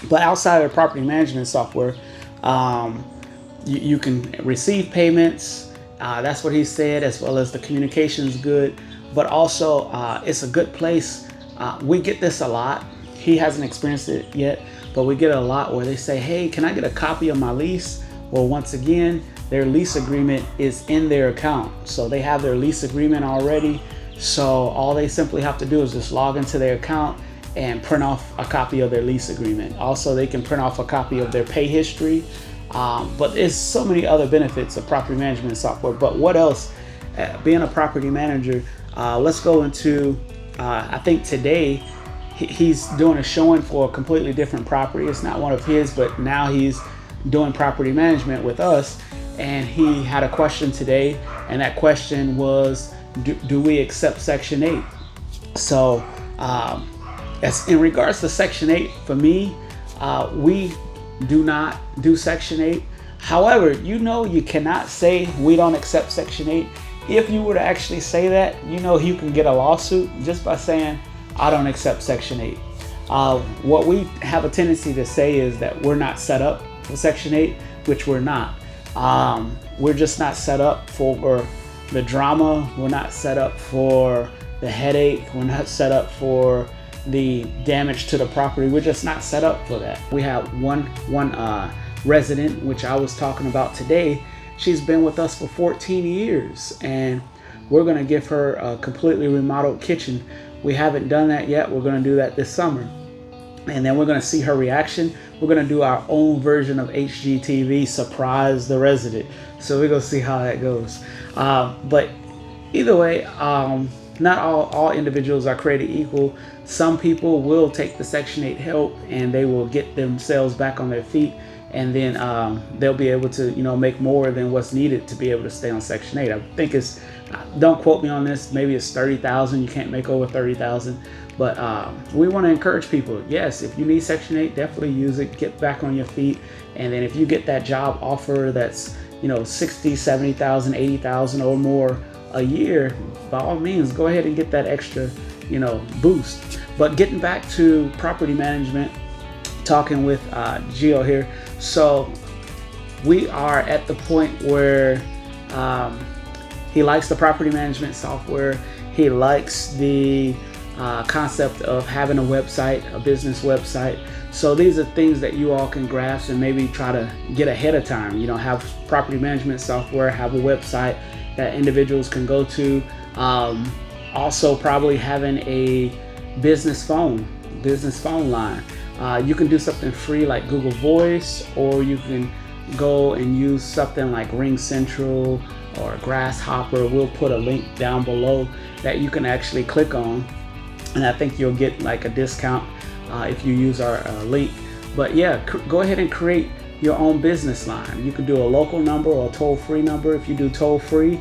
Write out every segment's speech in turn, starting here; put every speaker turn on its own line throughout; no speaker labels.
But outside of the property management software, you can receive payments. That's what he said, as well as the communication is good. But also, it's a good place. We get this a lot. He hasn't experienced it yet, but we get it a lot where they say, hey, can I get a copy of my lease? Well, once again, their lease agreement is in their account. So they have their lease agreement already. So all they simply have to do is just log into their account and print off a copy of their lease agreement. Also, they can print off a copy of their pay history. But there's so many other benefits of property management software. But what else? Being a property manager, let's go into, I think today, he's doing a showing for a completely different property. It's not one of his, but now he's doing property management with us. And he had a question today, and that question was, do we accept Section 8? So as in regards to Section 8, for me, we do not do Section 8. However, you cannot say we don't accept Section 8. If you were to actually say that, you can get a lawsuit just by saying, I don't accept Section 8. What we have a tendency to say is that we're not set up for Section 8, which we're not. We're just not set up for the drama. We're not set up for the headache. We're not set up for the damage to the property. We're just not set up for that. We have one resident, which I was talking about today. She's been with us for 14 years, and we're going to give her a completely remodeled kitchen. We haven't done that yet. We're going to do that this summer. And then we're going to see her reaction. We're going to do our own version of HGTV, surprise the resident. So we're going to see how that goes. But either way, not all individuals are created equal. Some people will take the Section 8 help and they will get themselves back on their feet, and then they'll be able to make more than what's needed to be able to stay on Section 8. I think it's, don't quote me on this, maybe it's 30,000. You can't make over 30,000. But we want to encourage people, yes, if you need Section 8, definitely use it, get back on your feet. And then if you get that job offer that's 60, 70,000, 80,000 or more a year, by all means, go ahead and get that extra boost. But getting back to property management, talking with Gio here. So we are at the point where he likes the property management software. He likes the concept of having a website, a business website. So these are things that you all can grasp and maybe try to get ahead of time. Have property management software, have a website that individuals can go to. Also probably having a business phone line. You can do something free like Google Voice, or you can go and use something like Ring Central or Grasshopper. We'll put a link down below that you can actually click on, and I think you'll get like a discount if you use our link. But yeah, go ahead and create your own business line. You can do a local number or a toll-free number. If you do toll-free,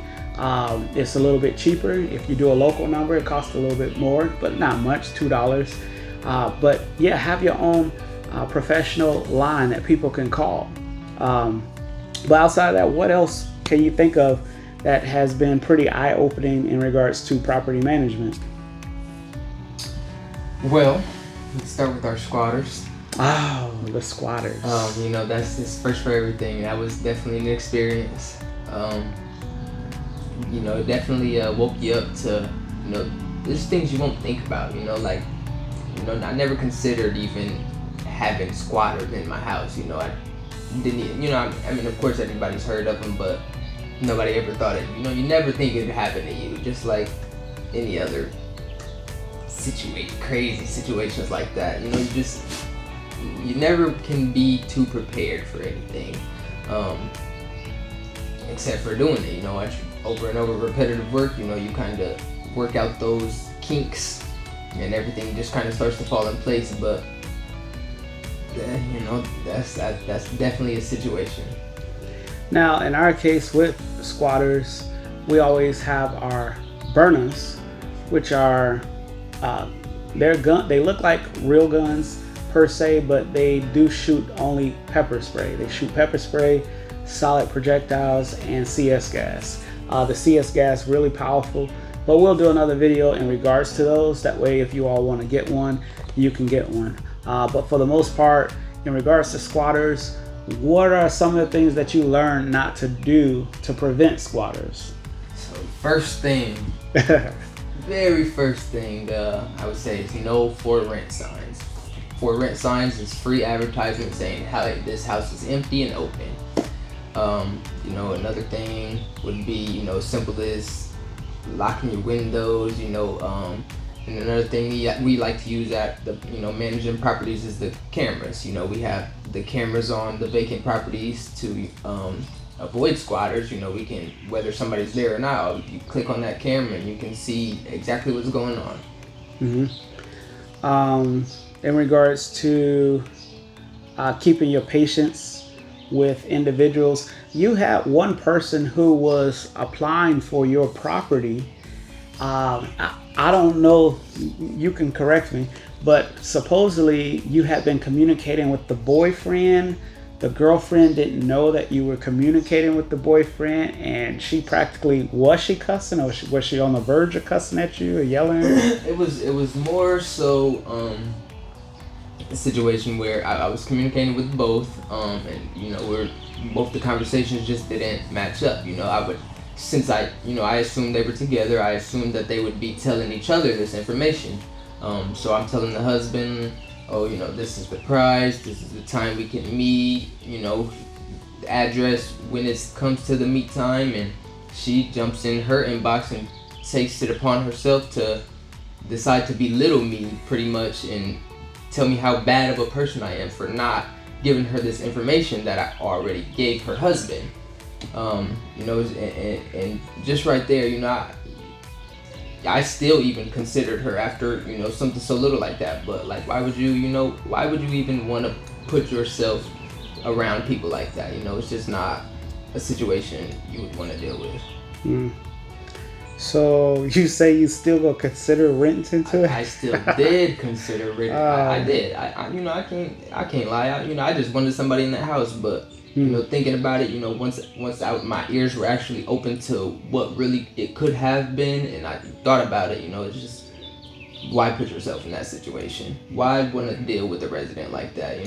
it's a little bit cheaper. If you do a local number, it costs a little bit more, but not much, $2. But yeah, have your own professional line that people can call. But outside of that, what else can you think of that has been pretty eye-opening in regards to property management?
Well, let's start with our squatters.
Oh, the squatters.
That's just first for everything. That was definitely an experience. It definitely woke you up to, there's things you won't think about, I never considered even having squatters in my house. I didn't, I mean, of course everybody's heard of them, but nobody ever thought it, you never think it would happen to you, just like any other crazy situations like that. You never can be too prepared for anything, except for doing it, over and over repetitive work, you kind of work out those kinks and everything just kind of starts to fall in place. But that's definitely a situation.
Now, in our case with squatters, we always have our burners, which are they look like real guns per se, but they do shoot only pepper spray. They shoot pepper spray, solid projectiles, and CS gas. The CS gas really powerful, but we'll do another video in regards to those. That way, if you all want to get one, you can get one. But for the most part, in regards to squatters, what are some of the things that you learned not to do to prevent squatters?
So first thing, very first thing I would say is no for rent signs. For rent signs is free advertisement saying how this house is empty and open. Another thing would be simple as locking your windows. And another thing we like to use at the managing properties is the cameras. We have the cameras on the vacant properties to avoid squatters. We can, whether somebody's there or not, you click on that camera and you can see exactly what's going on.
In regards to keeping your patience with individuals, you had one person who was applying for your property. I don't know, you can correct me, but supposedly you had been communicating with the boyfriend. The girlfriend didn't know that you were communicating with the boyfriend, and she practically, was she cussing, or was she on the verge of cussing at you or yelling?
It was more so a situation where I was communicating with both, and we're both, the conversations just didn't match up. Since I assumed they were together, I assumed that they would be telling each other this information. So I'm telling the husband, this is the price, this is the time we can meet, the address when it comes to the meet time, and she jumps in her inbox and takes it upon herself to decide to belittle me pretty much and tell me how bad of a person I am for not giving her this information that I already gave her husband. And just right there, I still even considered her after, something so little like that. But like, why would you even want to put yourself around people like that? It's just not a situation you would want to deal with.
So you say you still gonna consider renting to it?
I still did consider renting. I did. I can't lie. I just wanted somebody in that house, but thinking about it, once my ears were actually open to what really it could have been, and I thought about it, it's just, why put yourself in that situation? Why want to deal with a resident like that?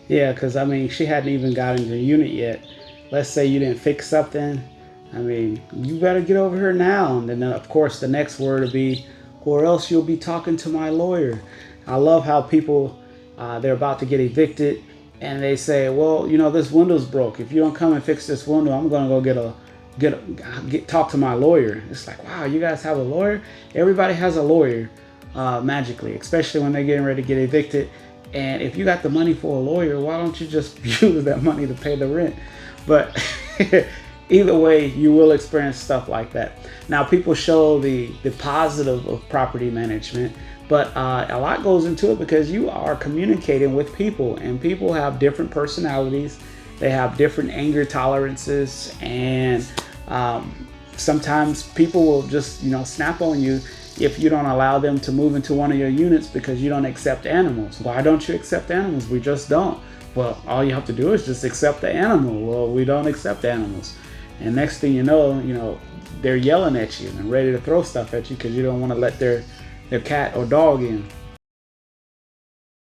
Yeah, because she hadn't even gotten your unit yet. Let's say you didn't fix something. You better get over here now. And then, of course, the next word will be, or else you'll be talking to my lawyer. I love how people, they're about to get evicted, and they say, well, this window's broke. If you don't come and fix this window, I'm going to go talk to my lawyer. It's like, wow, you guys have a lawyer? Everybody has a lawyer, magically, especially when they're getting ready to get evicted. And if you got the money for a lawyer, why don't you just use that money to pay the rent? But either way, you will experience stuff like that. Now, people show the positive of property management, but a lot goes into it because you are communicating with people, and people have different personalities. They have different anger tolerances, and sometimes people will just, snap on you if you don't allow them to move into one of your units because you don't accept animals. Why don't you accept animals? We just don't. Well, all you have to do is just accept the animal. Well, we don't accept animals. And next thing you know, they're yelling at you and ready to throw stuff at you because you don't want to let their cat or dog in.